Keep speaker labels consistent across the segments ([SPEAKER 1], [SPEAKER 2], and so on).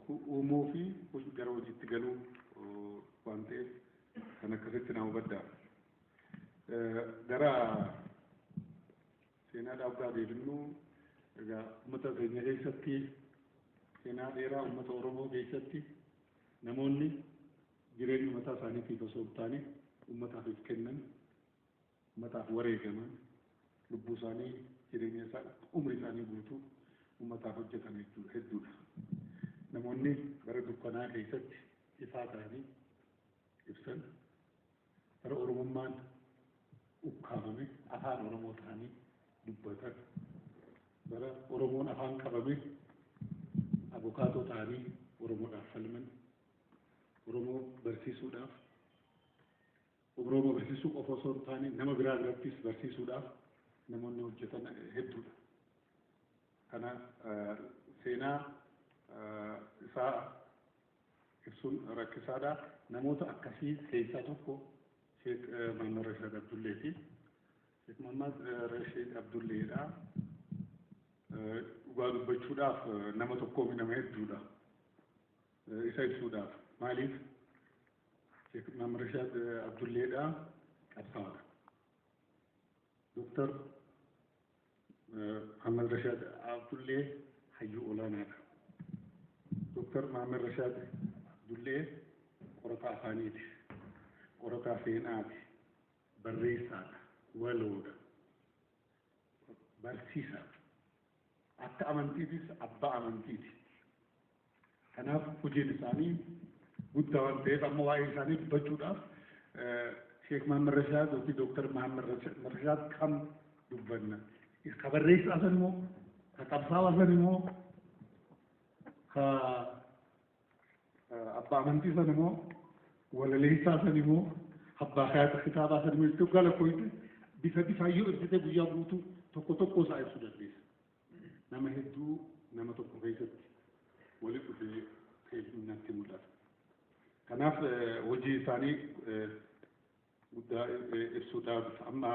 [SPEAKER 1] uumuu fi gara hojiitti galuu waan ta'eef kan akkasitti nama hubaddaa. Gara seenaadhaaf gaa deebinnu egaa uummata keenya keessatti seenaa dheeraa uummata Oromoo keessatti namoonni jireenya mataa isaaniitiif osoo hin taane uummataaf of kennan, uummataaf wareegaman, lubbuu isaanii jireenya isaa umrii isaanii guutuu uummataaf hojjetan hedduudha. Namoonni bara dukkanaa keessatti ifaa ta'anii ibsan, bara Oromummaan ukkaamame afaan Oromoo ta'anii dubbatan, bara Oromoon afaan qabame abukaatoo ta'anii Oromoodhaaf falman, Oromoo barsiisuudhaaf, Oromoo barsiisuu qofa osoo hin taane nama biraa birattis barsiisuudhaaf namoonni hojjetan hedduudha. Kana seenaa isaa ibsuun rakkisaadha. Namoota akkasii keessaa tokko Sheek Mahammad Rashaad Abdulleeti. Sheek Mahammad Rashaad Abdulleedha. Dhugaa dubbachuudhaaf nama tokkoof nama hedduudha. Isa ibsuudhaaf maaliif Sheek Mahammad Rashaad Abdulleedha qabsaa'aadha. Doktor Mahammad Rashaad Abdullee hayyuu olaanaadha. Doktor Mahammad Rashaad Abdullee qorataa afaaniiti, qorataa seenaati, barreessaadha, waloodha, barsiisaadha. Akka amantiitis abbaa amantiiti. Kanaaf hojiin isaanii guddaa waan ta'eef amma waa'ee isaanii dubbachuudhaaf Sheek Mahammad Rashaad yookiin Doktor Mahammad Rashaad kam dubbanna? Ka barreessaa san immoo, ka qabsaa'aa san immoo, ka abbaa amantii san immoo, walaleessaa san immoo, abbaa kitaabaa san immoo itti gala kooyte bifaayyuu ibsitee guyyaa guutuu tokko isaa ibsuu dandeessa. Nama hedduu nama tokko keessatti walitti dhufee natti mul'ata. Kanaaf hojii isaanii guddaa ibsuudhaaf amma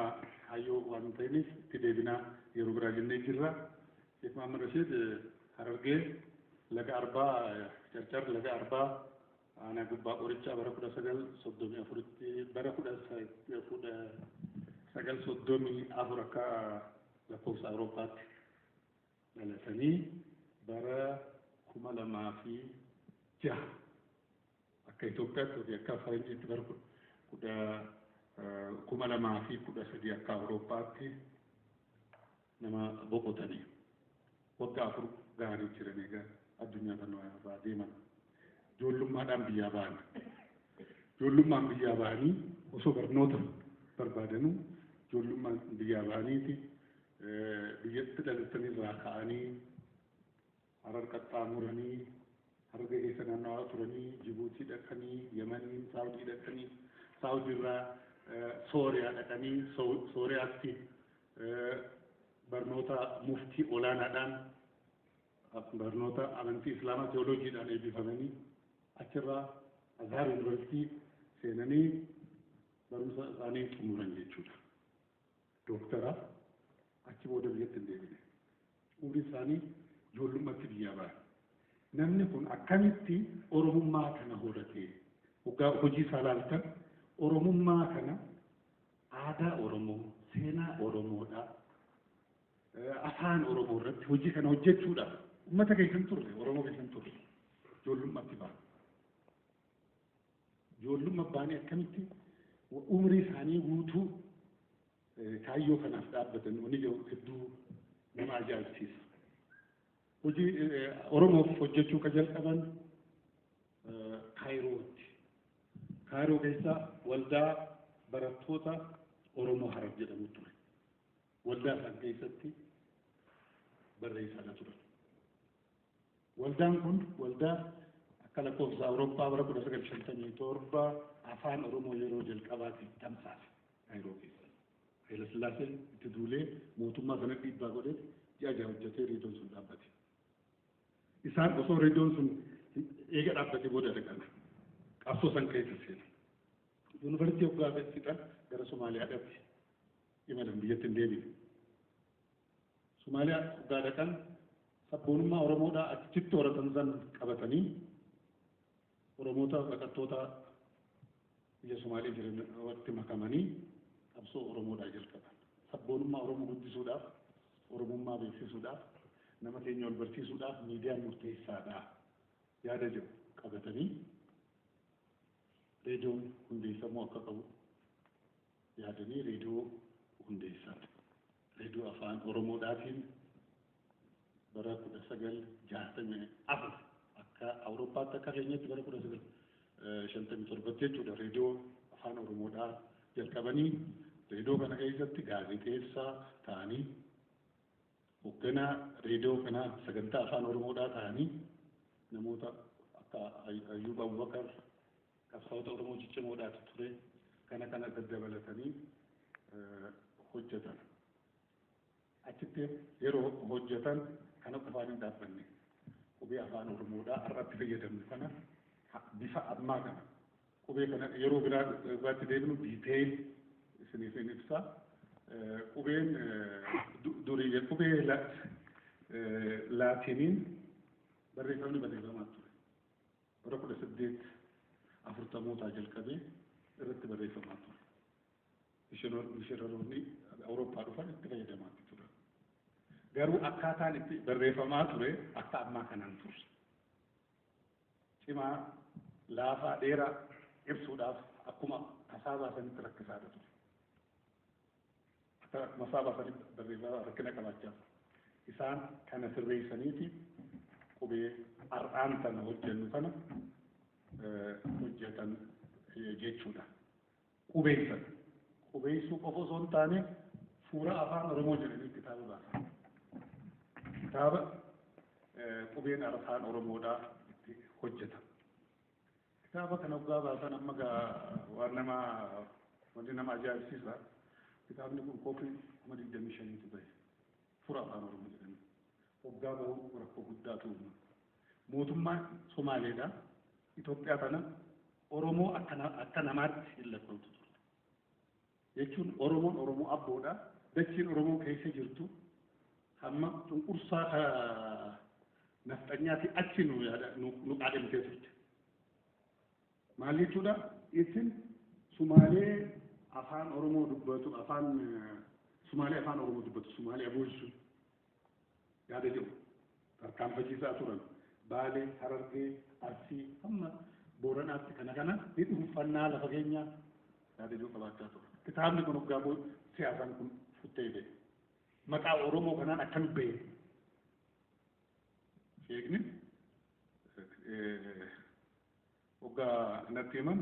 [SPEAKER 1] hayyoo waan ta'iniif itti deebinaa yeroo biraa jennee jirra. Sheek Mahammad Rashaad Harargee laga Arbaa Carcar laga Arbaa aanaa gubbaa qorichaa bara 1934tti bara 1934 akka lakkoofsa Awurooppaatti dhalatanii bara 2006 akka Itoophiyaatti yookiin akka Faranjiitti bara 2013 akka Awurooppaatti nama boqotanii waggaa 4 gaarii jiran egaa addunyaa kanarraa deeman. Ijoollummaadhaan biyyaa ba'an. Ijoollummaan biyyaa ba'anii osoo barnoota barbaadanuu ijoollummaan biyyaa ba'aniiti biyyatti dhalatanii irraa ka'anii Harar qaxxaamuranii Harargee keessa naannawaa turanii Jibuutii dhaqanii Yemanii Saawudii dhaqanii Saawudiirraa Sooriyaa dhaqanii Sooriyaatti barnoota muftii olaanaadhaan barnoota amantii Islaamaa teolojiidhaan eebbifamanii achirraa Azhar Yuunivarsiitii seenanii barumsa isaanii xumuran jechuudha. Dooktara achi booda biyyatti hin deebine. Umriin isaanii ijoollummaatti biyyaa ba'an. Namni kun akkamitti Oromummaa kana horatee hojii isaa ilaaltan Oromummaa kana aadaa Oromoo, seenaa Oromoodhaa, afaan Oromoo irratti hojii kana hojjechuudhaaf uummata keessan turre, Oromoo keessan turre, ijoollummaatti ba'an. Ijoollummaa ba'anii akkamitti umrii isaanii guutuu kaayyoo kanaaf dhaabbatan wani hedduu nama ajaa'ibsiisa. Hojii Oromoof hojjechuu ka jalqaban Kaayirootti. Kaayiroo keessa waldaa barattoota Oromoo Harar jedhamu ture. Waldaa isaan keessatti barreessaa turan. Waldaan kun waldaa akka lakkoofsa Awurooppaa bara 1957 afaan Oromoo yeroo jalqabaatiif tamsaase Kaayiroo keessa. Haile Sillaaseen itti duulee mootummaa sana dhiibbaa godhee ji'a hojjetee reediyoon sun dhaabbate. Isaan osoo reediyoon sun eega dhaabbate booda dhaqan qabsoo san keessa seenan. Yuunivarsiitii hoggaa fixan gara Somaaliyaadhaatti imalan biyyatti hin deebine. Somaaliyaa hoggaa dhaqan sabboonummaa Oromoodhaa achitti horatan san qabatanii Oromoota baqattoota biyya Somaalee jiran walitti makamanii qabsoo Oromoodhaa jalqaban. Sabboonummaa Oromoo guddisuudhaaf, Oromummaa beeksisuudhaaf, nama keenya ol barsiisuudhaaf miidiyaan murteessaadha yaada jedhu qabatanii reediyoon hundeessamuu akka qabu yaadanii reediyoo hundeessan. Reediyoo afaan Oromoodhaatiin bara 1964 akka Awurooppaatti akka keenyatti bara 1957 jechuudha reediyoo afaan Oromoodhaa jalqabanii reediyoo kana keessatti gaazexeessaa ta'anii hoogganaa reediyoo kana sagantaa afaan Oromoodhaa ta'anii namoota akka Ayyuub Abubakar qabsaa'ota Oromoo ciccimoodhaatu ture kana daddabalatanii hojjetan. Achitti yeroo hojjetan kana qofaan hin dhaabbanne qubee afaan Oromoodhaa irratti fayyadamnu kana bifa ammaa kana qubee kana yeroo biraatti deebinu diiteeyil isiniif hin ibsa. Qubeen durii qubee laatiniin barreeffamni barreeffamaa ture. Bara 1840 jalqabee irratti barreeffamaa ture. Mishiinaroonni Awurooppaa dhufan itti fayyadamaa ture. Garuu akkaataan itti barreeffamaa ture akka ammaa kanaan ture. Cimaa laafaa dheeraa ibsuudhaaf akkuma tasaa baasanitti rakkisaadha ture. Akka masaa baasanitti barreeffama rakkina qabaachaa isaan kana sirreessaniiti qubee har'aan sana hojjennu kana hojjetan jechuudha. Qubeessan. Qubeessuu qofa osoo hin taane fuula afaan Oromoo jedhanii kitaaba baasan. Kitaaba qubeen afaan Oromoodhaa itti hojjetan. Kitaaba kana waggaa baasan amma waan nama ajaa'ibsiisa. Kitaabni kun koofii 25 bahe. Fuula afaan Oromoo jedhanii. Waggaa bahuu rakkoo guddaatu uuma. Mootummaan Somaaleedhaa Itoophiyaa kana Oromoo akka namaatti hin lakkooftu ture. Jechuun Oromoon Oromoo abboodha. Dachiin Oromoo keessa jirtu hamma cunqursaa nafxanyaati achi nu qaadamtee turte. Maal jechuudha? Isin Sumaalee afaan Oromoo dubbatu Sumaalee afaan Oromoo dubbatu Sumaalee aboolchu yaada jedhu tarkaanfachiisaa turan. Baalee, Harargee, Arsii hamma Booranaatti kana ni dhuunfannaa lafa keenyaa yaada jedhu qabaachaa turan. Kitaabni kun waggaa siyaasaan kun futtee ba'e. Maqaa Oromoo kanaan akkam ba'e. Sheekni waggaa natti himan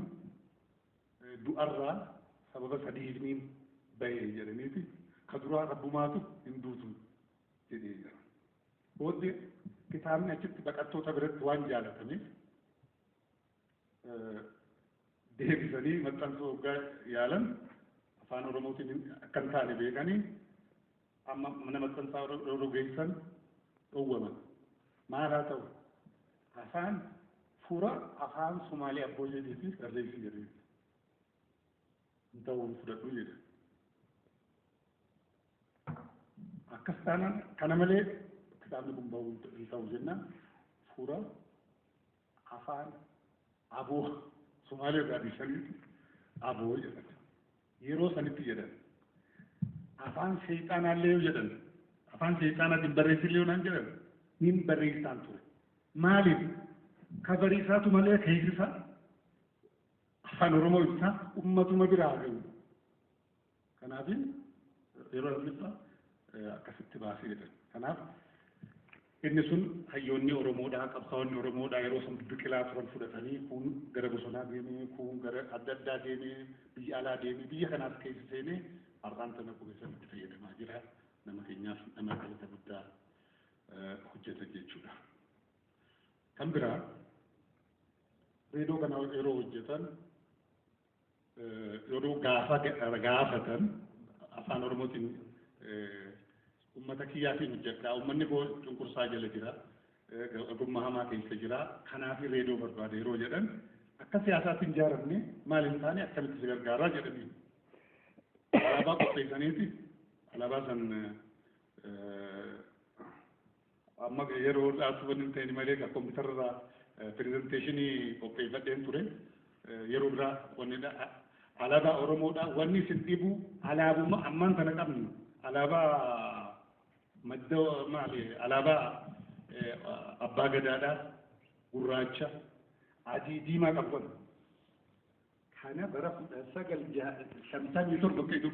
[SPEAKER 1] du'arraa sababa sadiifniin ba'e jedhaniiti ka duraa rabbumaatu hin duutu jedhee jira. Booddee kitaabni achitti baqattoota biratti waan jaalatameef deebisanii maxxansuu waggaa yaalan afaan Oromootiin akka hin taane beekanii amma mana maxxansaa rogeessan dhowwaman. Maal haa ta'u afaan fuula afaan Somaalee abbooyyee fi barreessi jedhee hin ta'uun fudhadhu jedhe. Akkas taanaan kana malee kitaabni kun bahuu hin ta'u jennaan fuula afaan aboo Somaalee irraa dhiisaniiti aboo jedhan. Yeroo sanitti jedhan afaan seexaanaallee yoo jedhan afaan seexaanaatiin barreessillee yoo naan jedhan nin barreessaan ture. Maaliif kabariisaatu malee keessisaa afaan Oromoo ibsaa ummatuma biraa gahu. Kanaaf yeroo lammisaa akkasitti baasee jedhan. Kanaaf inni sun hayyoonni Oromoodhaa qabsaa'onni Oromoodhaa yeroo san biqilaa turan fudhatanii kun gara bosonaa deemee kun gara adda addaa deemee biyya alaa deemee biyya kanaas keessa seenee har'aan sana qubeessan itti fayyadamaa jira. Nama keenyaaf nama galata guddaa hojjetan jechuudha. Kan biraa reediyoo kana yeroo hojjetan yeroo gaafatan afaan Oromootiin ummata kiyyaatiin hojjedhaa ummanni koo cunqursaa jala jira ogummaa hamaa keessa jira kanaaf reediyoo barbaada yeroo jedhan akka siyaasaatiin ijaaramne maal hin taane akkamitti si gargaaraa jedhanii alaabaa qopheessaniiti alaabaa san amma yeroo dhaabbanni ta'e malee ka kompiitararraa pirezenteeshinii qopheeffadheen ture yeroo biraa wanni alaabaa Oromoodha wanni isin dhibu alaabuma ammaan kana qabnu alaabaa madda maali alaabaa abbaa gadaadhaa gurraacha adii diimaa qabu kana bara 1957